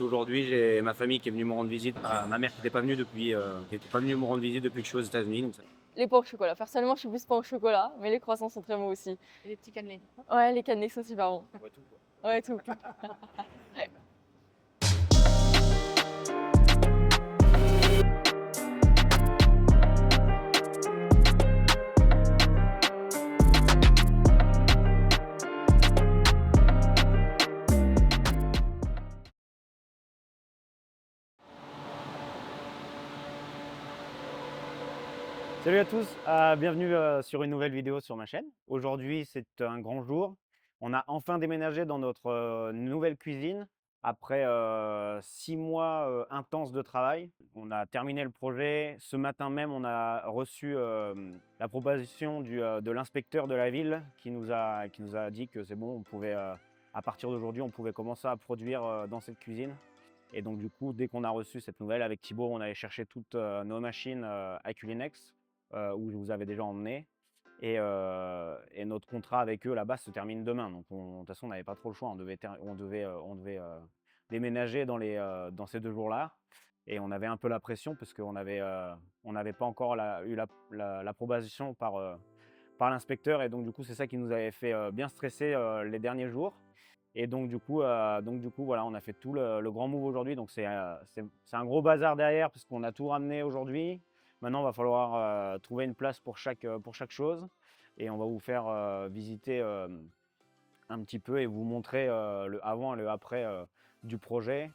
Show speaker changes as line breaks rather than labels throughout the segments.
Aujourd'hui, j'ai ma famille qui est venue me rendre visite. Ma mère qui n'était pas venue me rendre visite depuis que je suis aux États-Unis. Donc
Les pains au chocolat. Personnellement, je suis plus pain au chocolat, mais les croissants sont très bons aussi.
Et les petits cannelés.
Ouais, les cannelés sont super bons.
ouais, tout, quoi.
Ouais, tout.
Salut à tous, bienvenue sur une nouvelle vidéo sur ma chaîne. Aujourd'hui, c'est un grand jour. On a enfin déménagé dans notre nouvelle cuisine après 6 mois intenses de travail. On a terminé le projet. Ce matin même, on a reçu la proposition de l'inspecteur de la ville qui nous a dit que c'est bon, on pouvait, à partir d'aujourd'hui, on pouvait commencer à produire dans cette cuisine. Et donc du coup, dès qu'on a reçu cette nouvelle avec Thibaut, on allait chercher toutes nos machines à Culinex, où je vous avais déjà emmené. Et notre contrat avec eux là-bas se termine demain. Donc de toute façon, on n'avait pas trop le choix. On devait déménager dans ces 2 jours-là. Et on avait un peu la pression parce qu'on n'avait pas encore eu l'approbation par l'inspecteur. Et donc du coup, c'est ça qui nous avait fait bien stresser les derniers jours. Et donc du coup, voilà, on a fait tout le grand move aujourd'hui. Donc c'est un gros bazar derrière parce qu'on a tout ramené aujourd'hui. Maintenant, il va falloir trouver une place pour chaque chose. Et on va vous faire visiter un petit peu et vous montrer le avant et le après du projet.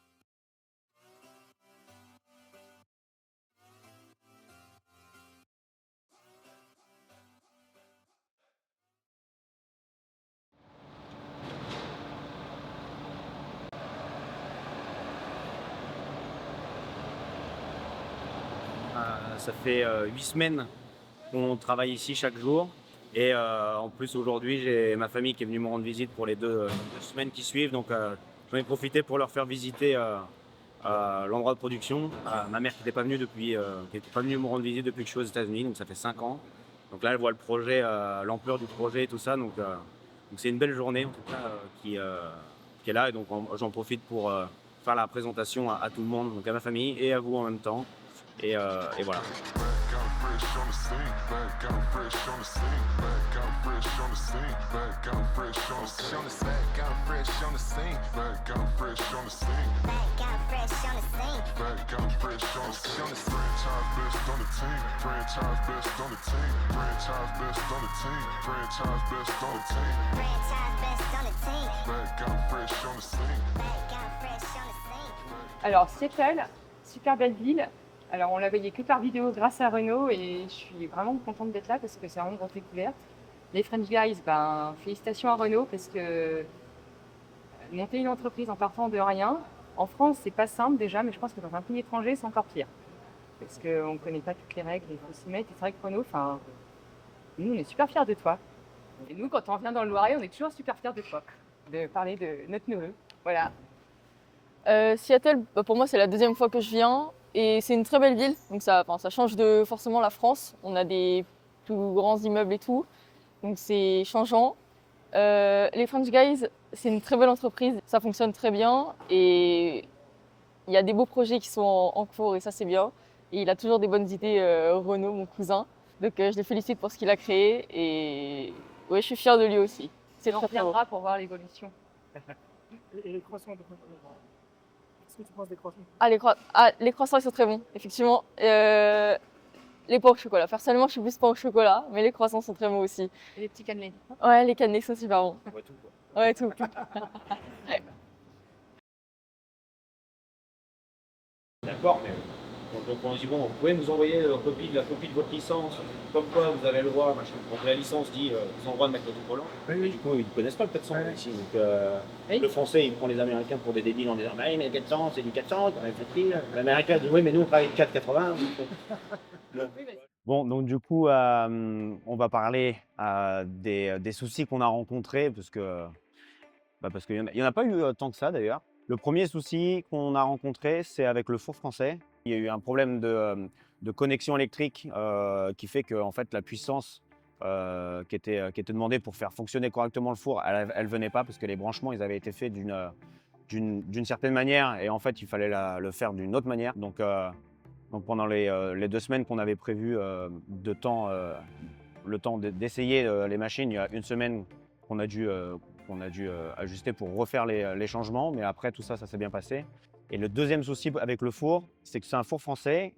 Ça fait 8 semaines qu'on travaille ici chaque jour. Et en plus, aujourd'hui, j'ai ma famille qui est venue me rendre visite pour les 2 semaines qui suivent. Donc, j'en ai profité pour leur faire visiter l'endroit de production. Ma mère qui n'était pas venue me rendre visite depuis que je suis aux États-Unis, donc ça fait 5 ans. Donc là, elle voit le projet, l'ampleur du projet et tout ça. Donc, c'est une belle journée en tout cas qui est là. Et donc, j'en profite pour faire la présentation à tout le monde, donc à ma famille et à vous en même temps. Et voilà.
Alors, Seattle, super belle ville. Alors, on l'a voyait que par vidéo grâce à Renault et je suis vraiment contente d'être là parce que c'est vraiment une grande découverte. Les French Guys, félicitations à Renault parce que monter une entreprise en partant de rien, en France, c'est pas simple déjà, mais je pense que dans un pays étranger, c'est encore pire. Parce qu'on ne connaît pas toutes les règles, il faut s'y mettre. Et c'est vrai que Renault, nous, on est super fiers de toi. Et nous, quand on vient dans le Loiret, on est toujours super fiers de toi, de parler de notre neveu. Voilà.
Seattle, pour moi, c'est la deuxième fois que je viens. Et c'est une très belle ville. Donc ça change de forcément la France. On a des plus grands immeubles et tout. Donc c'est changeant. Les French Guys, c'est une très belle entreprise. Ça fonctionne très bien. Et il y a des beaux projets qui sont en cours et ça, c'est bien. Et il a toujours des bonnes idées, Renaud, mon cousin. Donc je les félicite pour ce qu'il a créé. Et ouais, je suis fière de lui aussi. C'est
On
très très beau.
reviendra pour voir l'évolution.
Et les croissants, qu'est-ce que tu penses des croissants?
Les croissants, ils sont très bons, effectivement. Les pains au chocolat. Personnellement, je suis plus pain au chocolat, mais les croissants sont très bons aussi.
Et les petits cannelés.
Ouais, les cannelés sont super bons.
Ouais, tout, quoi.
Ouais, tout.
D'accord, mais donc on dit bon, vous pouvez nous envoyer la copie de votre licence, comme quoi vous avez le droit, machin. Donc la licence dit ils ont le droit de mettre le volant.
Oui,
Et
oui.
du coup, ils ne connaissent pas le 400
Ouais.
ici. Donc
Oui.
le français, il prend les Américains pour des débiles en disant bah, mais 400, c'est du 400, on avait fait. L'Américain dit oui, mais nous on travaille 4,80. Bon, donc du coup, on va parler des soucis qu'on a rencontrés, parce qu'il n'y en a pas eu tant que ça d'ailleurs. Le premier souci qu'on a rencontré, c'est avec le four français. Il y a eu un problème de connexion électrique qui fait que en fait, la puissance qui était demandée pour faire fonctionner correctement le four, elle ne venait pas parce que les branchements ils avaient été faits d'une certaine manière et en fait, il fallait le faire d'une autre manière. Donc pendant les 2 semaines qu'on avait prévues de temps, le temps d'essayer les machines, il y a 1 semaine qu'on a dû ajuster pour refaire les changements. Mais après, tout ça, ça s'est bien passé. Et le deuxième souci avec le four, c'est que c'est un four français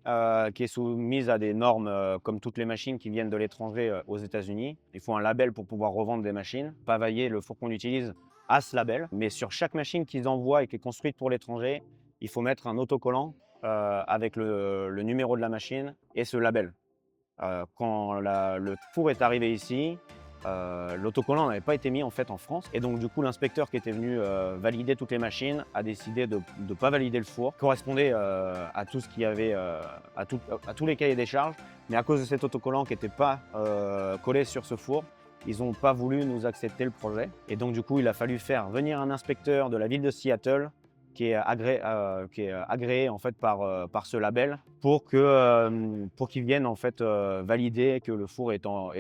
qui est soumis à des normes comme toutes les machines qui viennent de l'étranger aux États-Unis. Il faut un label pour pouvoir revendre des machines. Pavaillé, le four qu'on utilise, a ce label. Mais sur chaque machine qu'ils envoient et qui est construite pour l'étranger, il faut mettre un autocollant avec le numéro de la machine et ce label. Quand le four est arrivé ici, l'autocollant n'avait pas été mis en fait en France et donc du coup l'inspecteur qui était venu valider toutes les machines a décidé de ne pas valider le four. Il correspondait à tout ce qu'il y avait, à tous les cahiers des charges, mais à cause de cet autocollant qui n'était pas collé sur ce four, ils n'ont pas voulu nous accepter le projet et donc du coup il a fallu faire venir un inspecteur de la ville de Seattle qui est agréé en fait par ce label pour qu'ils viennent en fait valider que le four est dans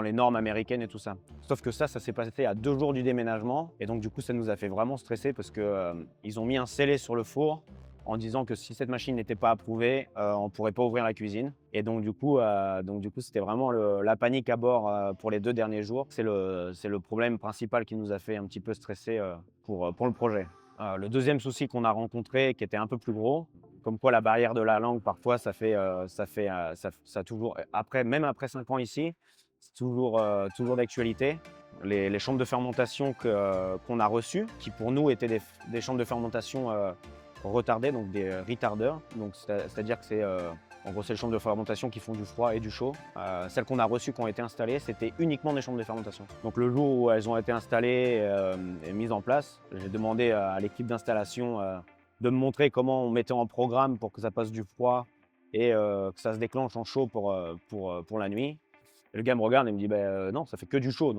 les normes américaines et tout ça. Sauf que ça s'est passé à 2 jours du déménagement et donc du coup ça nous a fait vraiment stresser parce que ils ont mis un scellé sur le four en disant que si cette machine n'était pas approuvée, on ne pourrait pas ouvrir la cuisine. Et donc du coup c'était vraiment la panique à bord pour les 2 derniers jours. C'est le problème principal qui nous a fait un petit peu stresser pour le projet. Le deuxième souci qu'on a rencontré, qui était un peu plus gros, comme quoi la barrière de la langue, parfois, ça toujours, même après 5 ans ici, c'est toujours d'actualité. Les chambres de fermentation qu'on a reçues, qui pour nous étaient des chambres de fermentation retardées, donc des retarders. Donc c'est-à-dire que en gros, c'est les chambres de fermentation qui font du froid et du chaud. Celles qu'on a reçues, qui ont été installées, c'était uniquement des chambres de fermentation. Donc le jour où elles ont été installées et mises en place, j'ai demandé à l'équipe d'installation de me montrer comment on mettait en programme pour que ça passe du froid et que ça se déclenche en chaud pour la nuit. Et le gars me regarde et me dit non, ça fait que du chaud.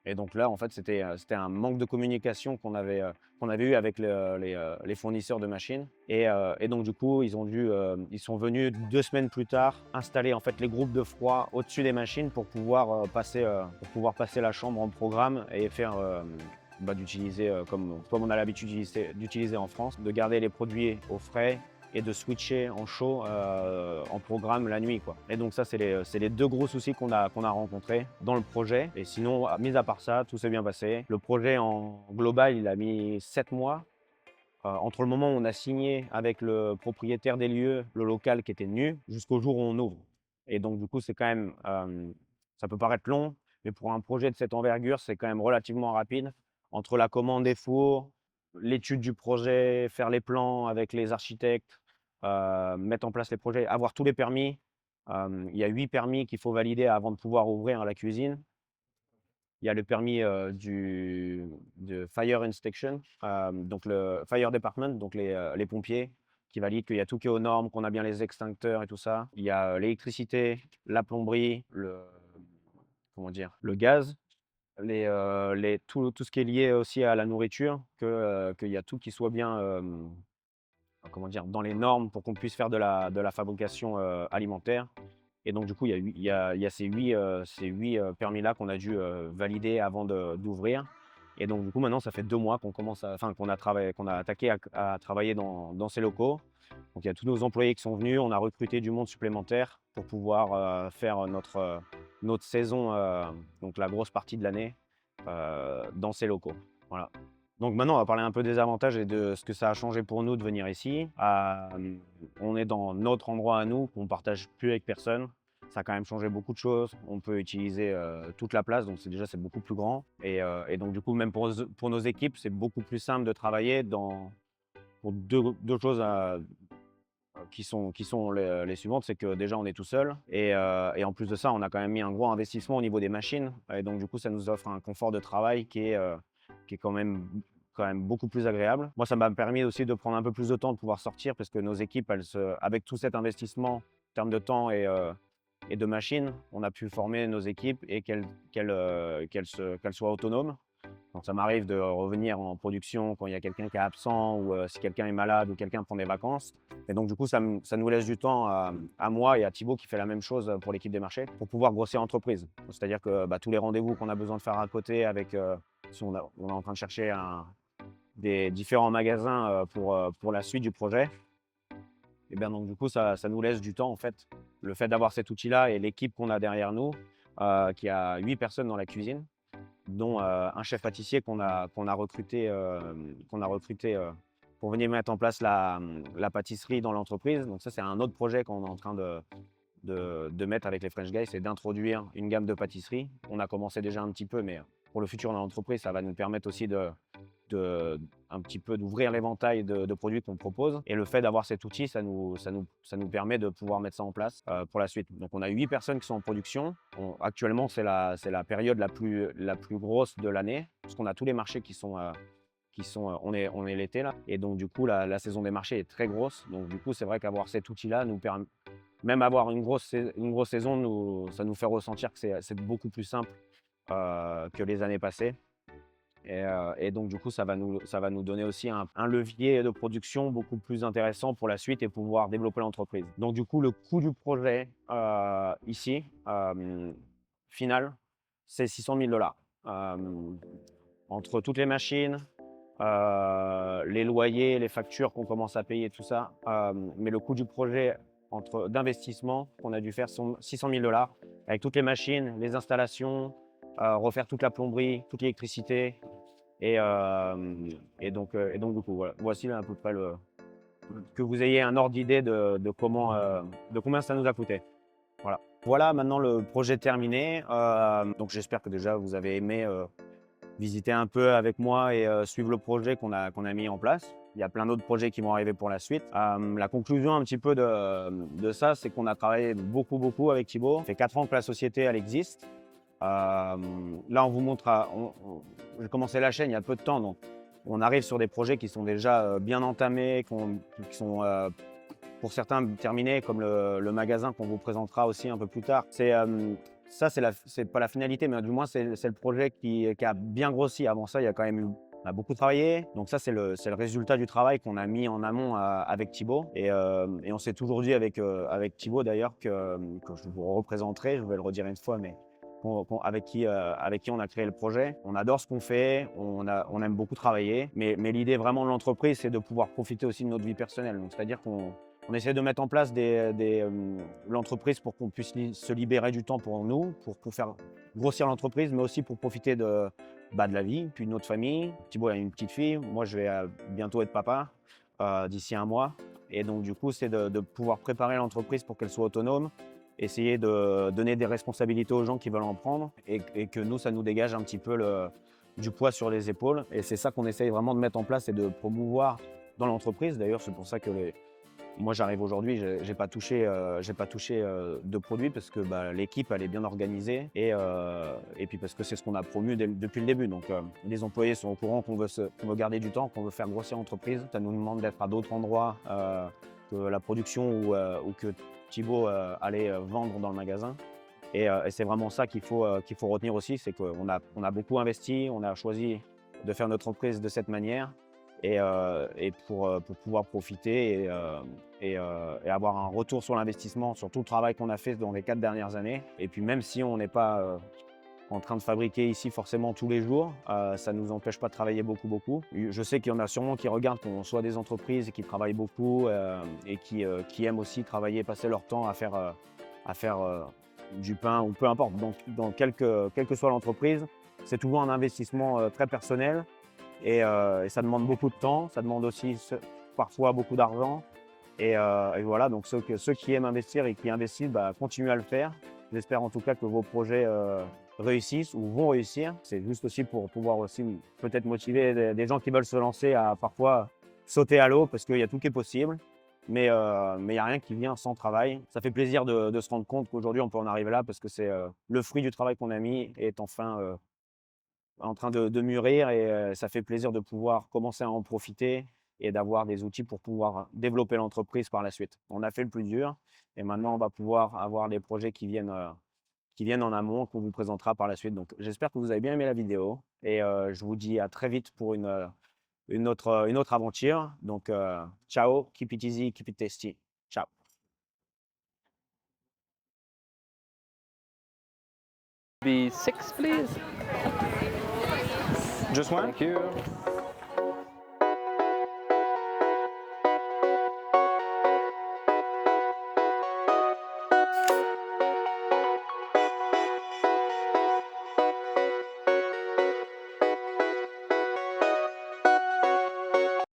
Et donc là, en fait, c'était un manque de communication qu'on avait eu avec les fournisseurs de machines. Et donc, du coup, ils sont venus 2 semaines plus tard installer en fait les groupes de froid au-dessus des machines pour pouvoir passer la chambre en programme et faire d'utiliser comme on a l'habitude d'utiliser en France, de garder les produits au frais et de switcher en chaud en programme la nuit, quoi. Et donc ça, c'est les 2 gros soucis qu'on a rencontrés dans le projet. Et sinon, mis à part ça, tout s'est bien passé. Le projet en global, il a mis 7 mois. Entre le moment où on a signé avec le propriétaire des lieux, le local qui était nu, jusqu'au jour où on ouvre. Et donc du coup, c'est quand même, ça peut paraître long, mais pour un projet de cette envergure, c'est quand même relativement rapide. Entre la commande des fours, l'étude du projet, faire les plans avec les architectes, mettre en place les projets, avoir tous les permis. Il y a 8 permis qu'il faut valider avant de pouvoir ouvrir la cuisine. Il y a le permis de Fire Inspection, donc le Fire Department, donc les pompiers, qui valident qu'il y a tout qui est aux normes, qu'on a bien les extincteurs et tout ça. Il y a l'électricité, la plomberie, le gaz, tout ce qui est lié aussi à la nourriture, qu'il y a tout qui soit bien dans les normes pour qu'on puisse faire de la fabrication alimentaire. Et donc du coup, il y a ces 8 permis-là qu'on a dû valider avant d'ouvrir. Et donc du coup, maintenant, ça fait 2 mois qu'on a attaqué à travailler dans ces locaux. Donc il y a tous nos employés qui sont venus, on a recruté du monde supplémentaire pour pouvoir faire notre saison, donc la grosse partie de l'année, dans ces locaux. Voilà. Donc maintenant, on va parler un peu des avantages et de ce que ça a changé pour nous de venir ici. On est dans notre endroit à nous, qu'on ne partage plus avec personne. Ça a quand même changé beaucoup de choses. On peut utiliser toute la place, donc c'est beaucoup plus grand. Et donc du coup, même pour nos équipes, c'est beaucoup plus simple de travailler pour deux choses qui sont les suivantes. C'est que déjà, on est tout seul. Et en plus de ça, on a quand même mis un gros investissement au niveau des machines. Et donc du coup, ça nous offre un confort de travail qui est quand même beaucoup plus agréable. Moi, ça m'a permis aussi de prendre un peu plus de temps de pouvoir sortir parce que nos équipes, avec tout cet investissement en termes de temps et de machines, on a pu former nos équipes et qu'elles soient autonomes. Donc ça m'arrive de revenir en production quand il y a quelqu'un qui est absent ou si quelqu'un est malade ou quelqu'un prend des vacances. Et donc du coup, ça nous laisse du temps à moi et à Thibaut qui fait la même chose pour l'équipe des marchés pour pouvoir grossir l'entreprise. C'est-à-dire que tous les rendez-vous qu'on a besoin de faire à côté avec si on est en train de chercher des différents magasins pour la suite du projet. Et bien donc du coup, ça nous laisse du temps en fait. Le fait d'avoir cet outil-là et l'équipe qu'on a derrière nous, qui a 8 personnes dans la cuisine, dont un chef pâtissier qu'on a recruté, pour venir mettre en place la pâtisserie dans l'entreprise. Donc ça, c'est un autre projet qu'on est en train de mettre avec les French Guys, c'est d'introduire une gamme de pâtisserie. On a commencé déjà un petit peu, mais pour le futur dans l'entreprise, ça va nous permettre aussi un petit peu d'ouvrir l'éventail de produits qu'on propose. Et le fait d'avoir cet outil, ça nous permet de pouvoir mettre ça en place pour la suite. Donc on a 8 personnes qui sont en production. Actuellement, c'est la période la plus grosse de l'année, parce qu'on a tous les marchés on est l'été là. Et donc du coup, la saison des marchés est très grosse. Donc du coup, c'est vrai qu'avoir cet outil-là nous permet, même avoir une grosse saison, ça nous fait ressentir que c'est beaucoup plus simple que les années passées. Et donc du coup, ça va nous donner aussi un levier de production beaucoup plus intéressant pour la suite et pouvoir développer l'entreprise. Donc du coup, le coût du projet ici, final, c'est 600 000 $. Entre toutes les machines, les loyers, les factures qu'on commence à payer, tout ça. Mais le coût du projet d'investissement qu'on a dû faire sont 600 000 $, avec toutes les machines, les installations, refaire toute la plomberie, toute l'électricité. Et donc du coup, voilà. Voici là, à peu près que vous ayez un ordre d'idée de combien ça nous a coûté. Voilà, maintenant le projet terminé. Donc j'espère que déjà vous avez aimé visiter un peu avec moi et suivre le projet qu'on a mis en place. Il y a plein d'autres projets qui vont arriver pour la suite. La conclusion un petit peu de ça, c'est qu'on a travaillé beaucoup avec Thibaut. Ça fait 4 ans que la société elle existe. Là, on vous montre, j'ai commencé la chaîne il y a peu de temps, donc on arrive sur des projets qui sont déjà bien entamés, qui sont pour certains terminés, comme le magasin qu'on vous présentera aussi un peu plus tard. Ça, c'est pas la finalité, mais du moins c'est le projet qui a bien grossi. Avant ça, il y a quand même on a beaucoup travaillé. Donc ça, c'est le résultat du travail qu'on a mis en amont avec Thibaut. Et on s'est toujours dit avec Thibaut d'ailleurs que je vous représenterai, je vais le redire une fois, mais avec qui on a créé le projet. On adore ce qu'on fait, on aime beaucoup travailler, mais l'idée vraiment de l'entreprise, c'est de pouvoir profiter aussi de notre vie personnelle. Donc c'est-à-dire qu'on essaie de mettre en place l'entreprise pour qu'on puisse se libérer du temps pour nous, pour faire grossir l'entreprise, mais aussi pour profiter de la vie, puis de notre famille. Thibaut a une petite fille, moi je vais bientôt être papa d'ici un mois. Et donc du coup, c'est de pouvoir préparer l'entreprise pour qu'elle soit autonome, essayer de donner des responsabilités aux gens qui veulent en prendre et que nous, ça nous dégage un petit peu du poids sur les épaules. Et c'est ça qu'on essaye vraiment de mettre en place et de promouvoir dans l'entreprise. D'ailleurs, c'est pour ça que moi, j'arrive aujourd'hui, j'ai pas touché de produits parce que l'équipe, elle est bien organisée et puis parce que c'est ce qu'on a promu depuis le début. Donc, les employés sont au courant qu'on veut garder du temps, qu'on veut faire grossir l'entreprise. Ça nous demande d'être à d'autres endroits que la production ou que Thibaut allait vendre dans le magasin. Et c'est vraiment ça qu'il faut retenir aussi, c'est qu'on a beaucoup investi, on a choisi de faire notre entreprise de cette manière et pour pouvoir profiter et avoir un retour sur l'investissement, sur tout le travail qu'on a fait dans les 4 dernières années. Et puis même si on n'est pas en train de fabriquer ici forcément tous les jours, ça ne nous empêche pas de travailler beaucoup. Je sais qu'il y en a sûrement qui regardent qu'on soit des entreprises et qui travaillent beaucoup et qui aiment aussi travailler, passer leur temps à faire du pain ou peu importe. Donc, quelle que soit l'entreprise, c'est toujours un investissement très personnel et ça demande beaucoup de temps, ça demande aussi parfois beaucoup d'argent. Et voilà, donc ceux qui aiment investir et qui investissent, continuez à le faire. J'espère en tout cas que vos projets réussissent ou vont réussir. C'est juste aussi pour pouvoir aussi peut-être motiver des gens qui veulent se lancer à parfois sauter à l'eau parce qu'il y a tout qui est possible. Mais il n'y a rien qui vient sans travail. Ça fait plaisir de se rendre compte qu'aujourd'hui on peut en arriver là parce que c'est le fruit du travail qu'on a mis est enfin en train de mûrir et ça fait plaisir de pouvoir commencer à en profiter et d'avoir des outils pour pouvoir développer l'entreprise par la suite. On a fait le plus dur et maintenant on va pouvoir avoir des projets qui viennent en amont, qu'on vous présentera par la suite. Donc j'espère que vous avez bien aimé la vidéo et je vous dis à très vite pour une autre aventure. Donc ciao, keep it easy, keep it tasty. Ciao.
Be 6, please.
Just one?
Thank you.